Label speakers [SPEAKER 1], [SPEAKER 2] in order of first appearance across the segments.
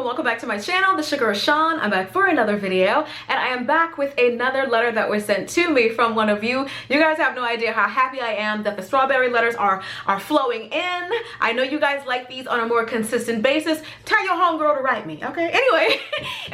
[SPEAKER 1] welcome back to my channel, The Sugar Sean. I'm back for another video, and I am back with another letter that was sent to me from one of you. You guys have no idea how happy I am that the strawberry letters are flowing in. I know you guys like these on a more consistent basis. Tell your homegirl to write me, okay? Anyway,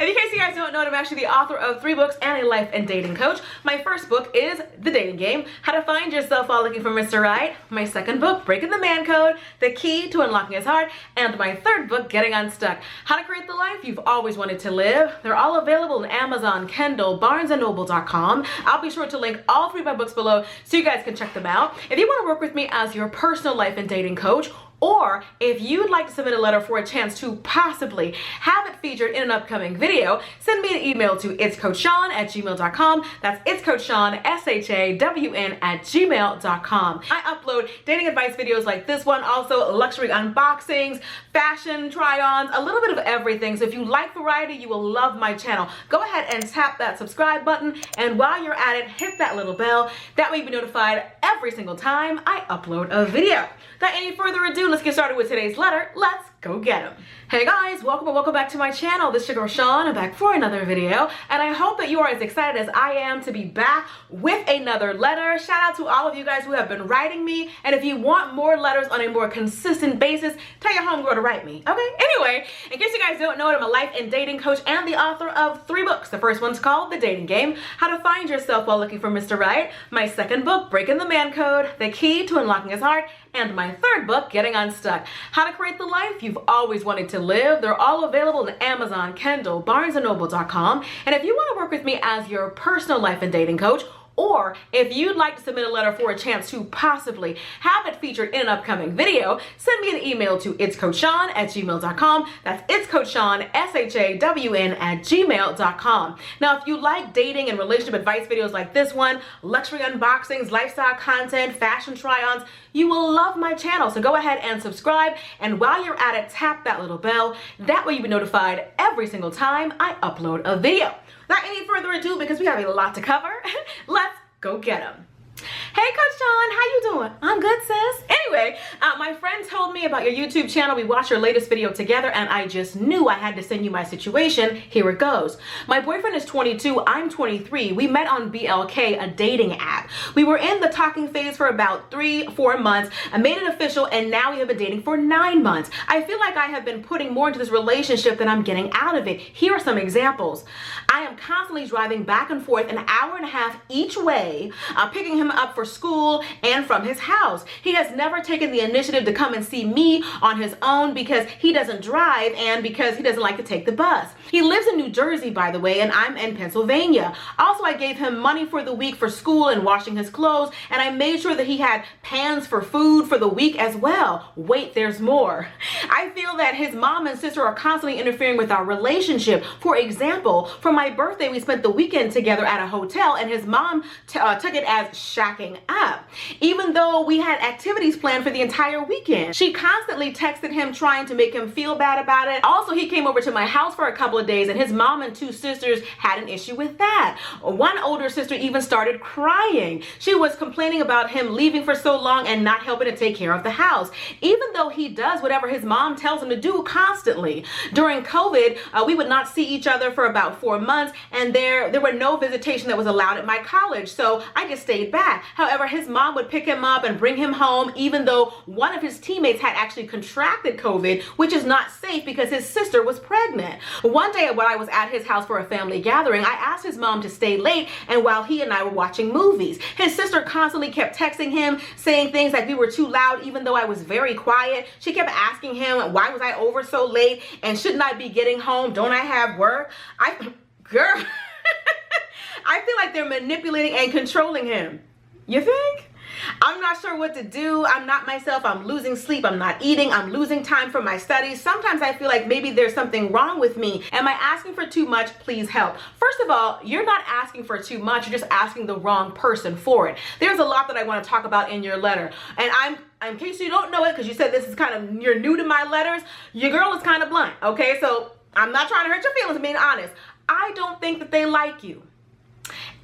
[SPEAKER 1] in case you guys don't know, I'm actually the author of 3 books and a life and dating coach. My first book is The Dating Game, How to Find Yourself While Looking for Mr. Right. My second book, Breaking the Man Code, The Key to Unlocking His Heart. And my third book, Getting Unstuck, How to Create the Life You've Always Wanted to Live. They're all available on Amazon, Kindle, BarnesandNoble.com. I'll be sure to link all 3 of my books below so you guys can check them out. If you want to work with me as your personal life and dating coach, or if you'd like to submit a letter for a chance to possibly have it featured in an upcoming video, send me an email to itscoachshawn@gmail.com. That's itscoachshawn, SHAWN @gmail.com. I upload dating advice videos like this one, also luxury unboxings, fashion try-ons, a little bit of everything. So if you like variety, you will love my channel. Go ahead and tap that subscribe button, and while you're at it, hit that little bell. That way you'll be notified every single time I upload a video. Without any further ado, let's get started with today's letter. Let's go get them. Hey guys, welcome back to my channel, This Sugar Sean. I'm back for another video, and I hope that you are as excited as I am to be back with another letter. Shout out to all of you guys who have been writing me, and if you want more letters on a more consistent basis, tell your homegirl to write me, okay? Anyway, in case you guys don't know it, I'm a life and dating coach and the author of 3 books. The first one's called The Dating Game, How to Find Yourself While Looking for Mr. Right. My second book, Breaking the Man Code, The Key to Unlocking His Heart. And my third book, Getting Unstuck, How to Create the Life You've Always Wanted to Live. They're all available on Amazon, Kindle, BarnesandNoble.com. And if you want to work with me as your personal life and dating coach, or if you'd like to submit a letter for a chance to possibly have it featured in an upcoming video, send me an email to itscoachshawn@gmail.com. That's itscoachshawn, SHAWN @gmail.com. Now, if you like dating and relationship advice videos like this one, luxury unboxings, lifestyle content, fashion try-ons, you will love my channel. So go ahead and subscribe, and while you're at it, tap that little bell. That way you'll be notified every single time I upload a video. Without any further ado, because we have a lot to cover, let's go get them. Hey Coach Sean, how you doing? I'm good, sis. Anyway, my friend told me about your YouTube channel. We watched your latest video together, and I just knew I had to send you my situation. Here it goes. My boyfriend is 22, I'm 23. We met on BLK, a dating app. We were in the talking phase for about 3-4 months. I made it official, and now we have been dating for 9 months. I feel like I have been putting more into this relationship than I'm getting out of it. Here are some examples. I am constantly driving back and forth an hour and a half each way, picking him up for school and from his house. He has never taken the initiative to come and see me on his own because he doesn't drive and because he doesn't like to take the bus. He lives in New Jersey, by the way, and I'm in Pennsylvania. Also, I gave him money for the week for school and washing his clothes, and I made sure that he had pans for food for the week as well. Wait, there's more. I feel that his mom and sister are constantly interfering with our relationship. For example, for my birthday, we spent the weekend together at a hotel, and his mom took it as shacking up, even though we had activities planned for the entire weekend. She constantly texted him trying to make him feel bad about it. Also, he came over to my house for a couple of days, and his mom and 2 sisters had an issue with that. One older sister even started crying. She was complaining about him leaving for so long and not helping to take care of the house, even though he does whatever his mom tells him to do constantly. During COVID, we would not see each other for about 4 months, and there were no visitation that was allowed at my college, so I just stayed back. However, his mom would pick him up and bring him home, even though one of his teammates had actually contracted COVID, which is not safe because his sister was pregnant. One day when I was at his house for a family gathering, I asked his mom to stay late, and while he and I were watching movies, his sister constantly kept texting him, saying things like we were too loud, even though I was very quiet. She kept asking him, why was I over so late, and shouldn't I be getting home? Don't I have work? Girl, I feel like they're manipulating and controlling him. You think? I'm not sure what to do. I'm not myself. I'm losing sleep. I'm not eating. I'm losing time for my studies. Sometimes I feel like maybe there's something wrong with me. Am I asking for too much? Please help. First of all, you're not asking for too much. You're just asking the wrong person for it. There's a lot that I want to talk about in your letter. And in case you don't know it, because you said this is you're new to my letters, your girl is kind of blunt, okay? So I'm not trying to hurt your feelings, I'm being honest. I don't think that they like you.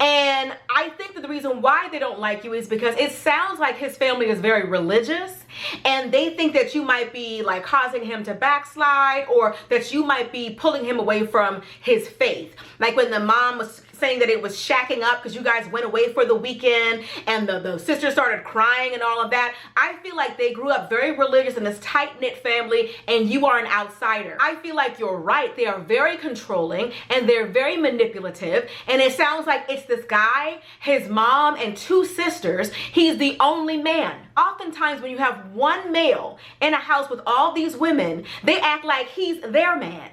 [SPEAKER 1] And I think that the reason why they don't like you is because it sounds like his family is very religious, and they think that you might be like causing him to backslide, or that you might be pulling him away from his faith. Like when the mom was saying that it was shacking up because you guys went away for the weekend and the sister started crying and all of that. I feel like they grew up very religious in this tight-knit family, and you are an outsider. I feel like you're right. They are very controlling and they're very manipulative, and it sounds like it's this guy, his mom, and 2 sisters. He's the only man. Oftentimes when you have one male in a house with all these women, they act like he's their man.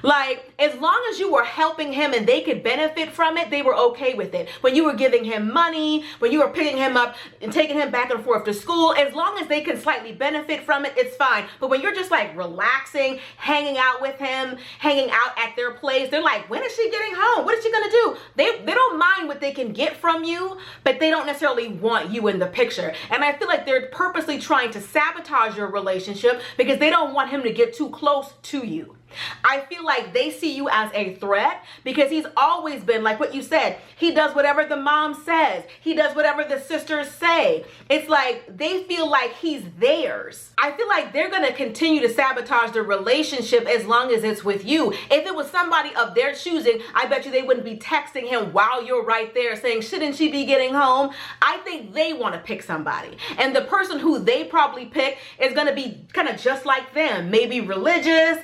[SPEAKER 1] Like, as long as you were helping him and they could benefit from it, they were okay with it. When you were giving him money, when you were picking him up and taking him back and forth to school, as long as they can slightly benefit from it, it's fine. But when you're just like relaxing, hanging out with him, hanging out at their place, they're like, when is she getting home? What is she gonna do? They don't mind what they can get from you, but they don't necessarily want you in the picture. And I feel like they're purposely trying to sabotage your relationship because they don't want him to get too close to you. I feel like they see you as a threat because he's always been like what you said. He does whatever the mom says. He does whatever the sisters say. It's like they feel like he's theirs. I feel like they're going to continue to sabotage the relationship as long as it's with you. If it was somebody of their choosing, I bet you they wouldn't be texting him while you're right there saying, shouldn't she be getting home? I think they want to pick somebody. And the person who they probably pick is going to be kind of just like them. Maybe religious,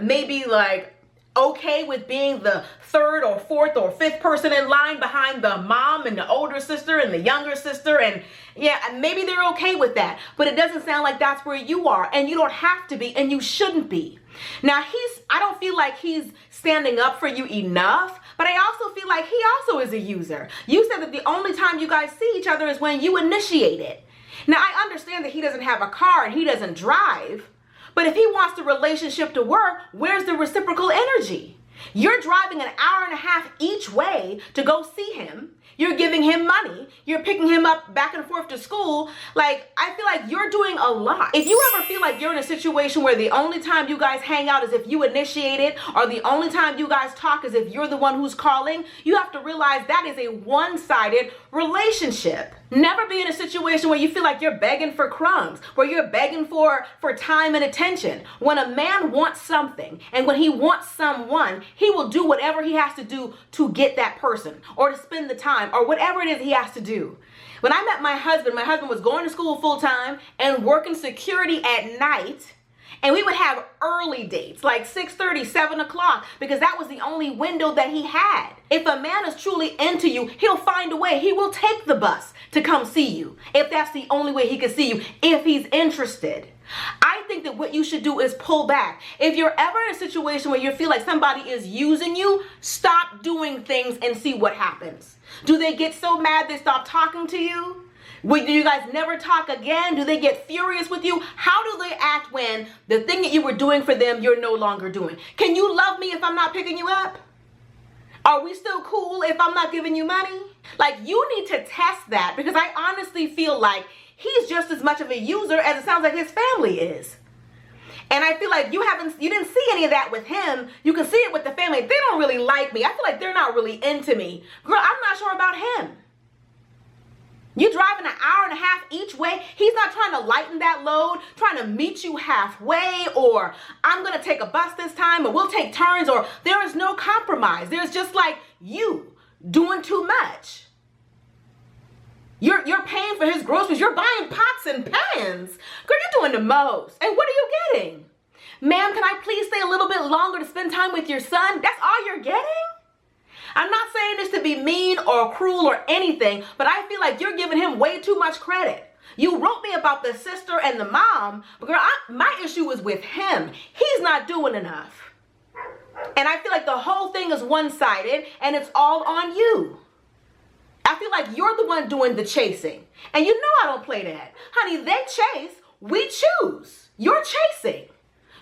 [SPEAKER 1] maybe like okay with being the 3rd or 4th or 5th person in line behind the mom and the older sister and the younger sister, and yeah, maybe they're okay with that, but it doesn't sound like that's where you are, and you don't have to be, and you shouldn't be. Now I don't feel like he's standing up for you enough, but I also feel like he also is a user. You said that the only time you guys see each other is when you initiate it. Now I understand that he doesn't have a car and he doesn't drive, but if he wants the relationship to work, where's the reciprocal energy? You're driving an hour and a half each way to go see him. You're giving him money. You're picking him up back and forth to school. Like, I feel like you're doing a lot. If you ever feel like you're in a situation where the only time you guys hang out is if you initiate it, or the only time you guys talk is if you're the one who's calling, you have to realize that is a one-sided relationship. Never be in a situation where you feel like you're begging for crumbs, where you're begging for time and attention. When a man wants something, and when he wants someone, he will do whatever he has to do to get that person, or to spend the time, or whatever it is he has to do. When I met my husband was going to school full-time and working security at night. And we would have early dates, like 6:30, 7 o'clock, because that was the only window that he had. If a man is truly into you, he'll find a way. He will take the bus to come see you, if that's the only way he can see you, if he's interested. I think that what you should do is pull back. If you're ever in a situation where you feel like somebody is using you, stop doing things and see what happens. Do they get so mad they stop talking to you? Do you guys never talk again? Do they get furious with you? How do they act when the thing that you were doing for them, you're no longer doing? Can you love me if I'm not picking you up? Are we still cool if I'm not giving you money? Like, you need to test that, because I honestly feel like he's just as much of a user as it sounds like his family is. And I feel like you didn't see any of that with him. You can see it with the family. They don't really like me. I feel like they're not really into me. Girl, I'm not sure about him. You're driving an hour and a half each way. He's not trying to lighten that load, trying to meet you halfway, or I'm going to take a bus this time, or we'll take turns, or there is no compromise. There's just like you doing too much. You're paying for his groceries. You're buying pots and pans. Girl, you're doing the most. And what are you getting? Ma'am, can I please stay a little bit longer to spend time with your son? That's all you're getting? I'm not saying this to be mean or cruel or anything, but I feel like you're giving him way too much credit. You wrote me about the sister and the mom, but girl, my issue is with him. He's not doing enough. And I feel like the whole thing is one-sided and it's all on you. I feel like you're the one doing the chasing. And you know I don't play that. Honey, they chase, we choose. You're chasing.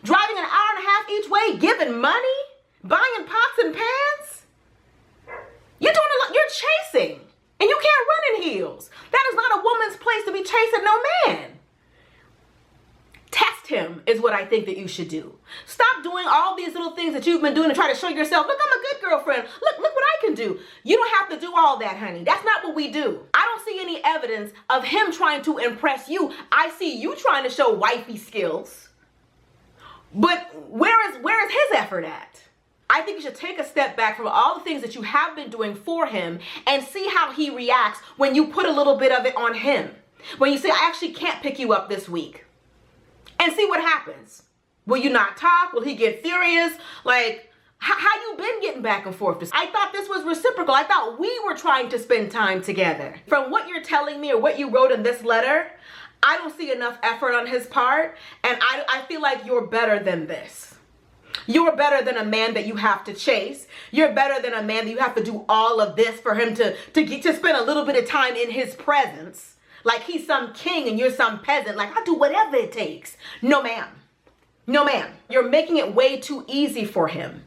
[SPEAKER 1] Driving an hour and a half each way, giving money, buying pots and pans. You're doing a lot. You're chasing. And you can't run in heels. That is not a woman's place to be chasing no man. Test him is what I think that you should do. Stop doing all these little things that you've been doing to try to show yourself, look, I'm a good girlfriend. Look what I can do. You don't have to do all that, honey. That's not what we do. I don't see any evidence of him trying to impress you. I see you trying to show wifey skills. But where is his effort at? I think you should take a step back from all the things that you have been doing for him and see how he reacts when you put a little bit of it on him. When you say, I actually can't pick you up this week. And see what happens. Will you not talk? Will he get furious? Like, how you been getting back and forth? I thought this was reciprocal. I thought we were trying to spend time together. From what you're telling me or what you wrote in this letter, I don't see enough effort on his part. And I feel like you're better than this. You're better than a man that you have to chase. You're better than a man that you have to do all of this for him to spend a little bit of time in his presence. Like he's some king and you're some peasant. Like, I'll do whatever it takes. No, ma'am. No, ma'am. You're making it way too easy for him.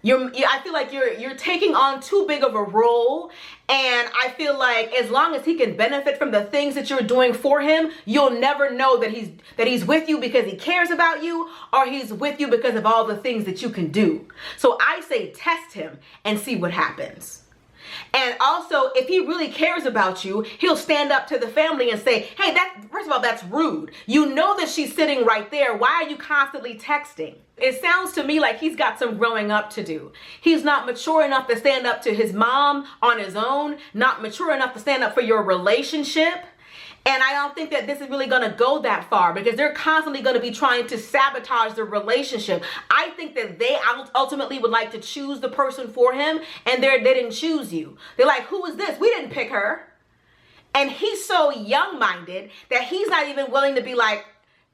[SPEAKER 1] I feel like you're taking on too big of a role, and I feel like as long as he can benefit from the things that you're doing for him, you'll never know that he's with you because he cares about you, or he's with you because of all the things that you can do. So I say test him and see what happens. And also, if he really cares about you, he'll stand up to the family and say, hey, first of all, that's rude. You know that she's sitting right there. Why are you constantly texting? It sounds to me like he's got some growing up to do. He's not mature enough to stand up to his mom on his own, not mature enough to stand up for your relationship. And I don't think that this is really going to go that far because they're constantly going to be trying to sabotage the relationship. I think that they ultimately would like to choose the person for him, and they didn't choose you. They're like, who is this? We didn't pick her. And he's so young-minded that he's not even willing to be like,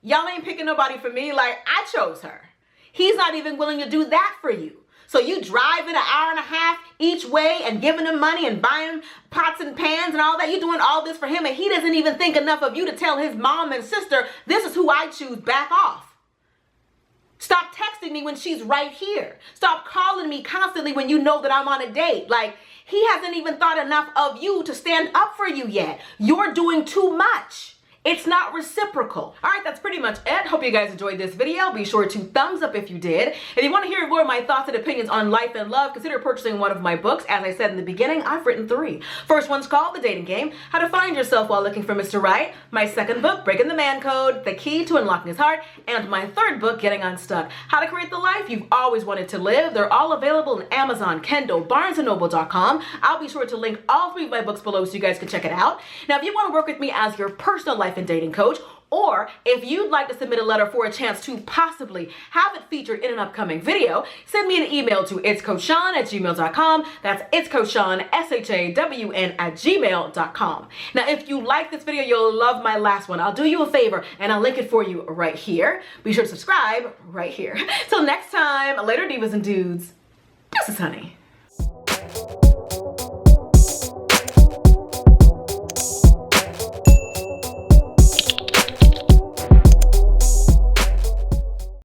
[SPEAKER 1] y'all ain't picking nobody for me. Like, I chose her. He's not even willing to do that for you. So you driving an hour and a half each way and giving him money and buying pots and pans and all that. You're doing all this for him, and he doesn't even think enough of you to tell his mom and sister, this is who I choose, back off. Stop texting me when she's right here. Stop calling me constantly when you know that I'm on a date. Like, he hasn't even thought enough of you to stand up for you yet. You're doing too much. It's not reciprocal. All right, that's pretty much it. Hope you guys enjoyed this video. Be sure to thumbs up if you did. If you want to hear more of my thoughts and opinions on life and love, consider purchasing one of my books. As I said in the beginning, I've written 3. First one's called The Dating Game, How to Find Yourself While Looking for Mr. Right. My second book, Breaking the Man Code, The Key to Unlocking His Heart. And my third book, Getting Unstuck, How to Create the Life You've Always Wanted to Live. They're all available on Amazon, Kindle, BarnesandNoble.com. I'll be sure to link all 3 of my books below so you guys can check it out. Now, if you want to work with me as your personal life and dating coach, or if you'd like to submit a letter for a chance to possibly have it featured in an upcoming video, send me an email to itscoachshawn@gmail.com. That's itscoachshawn, SHAWN @gmail.com. Now, if you like this video, you'll love my last one. I'll do you a favor and I'll link it for you right here. Be sure to subscribe right here. Till next time, later divas and dudes. This is Honey.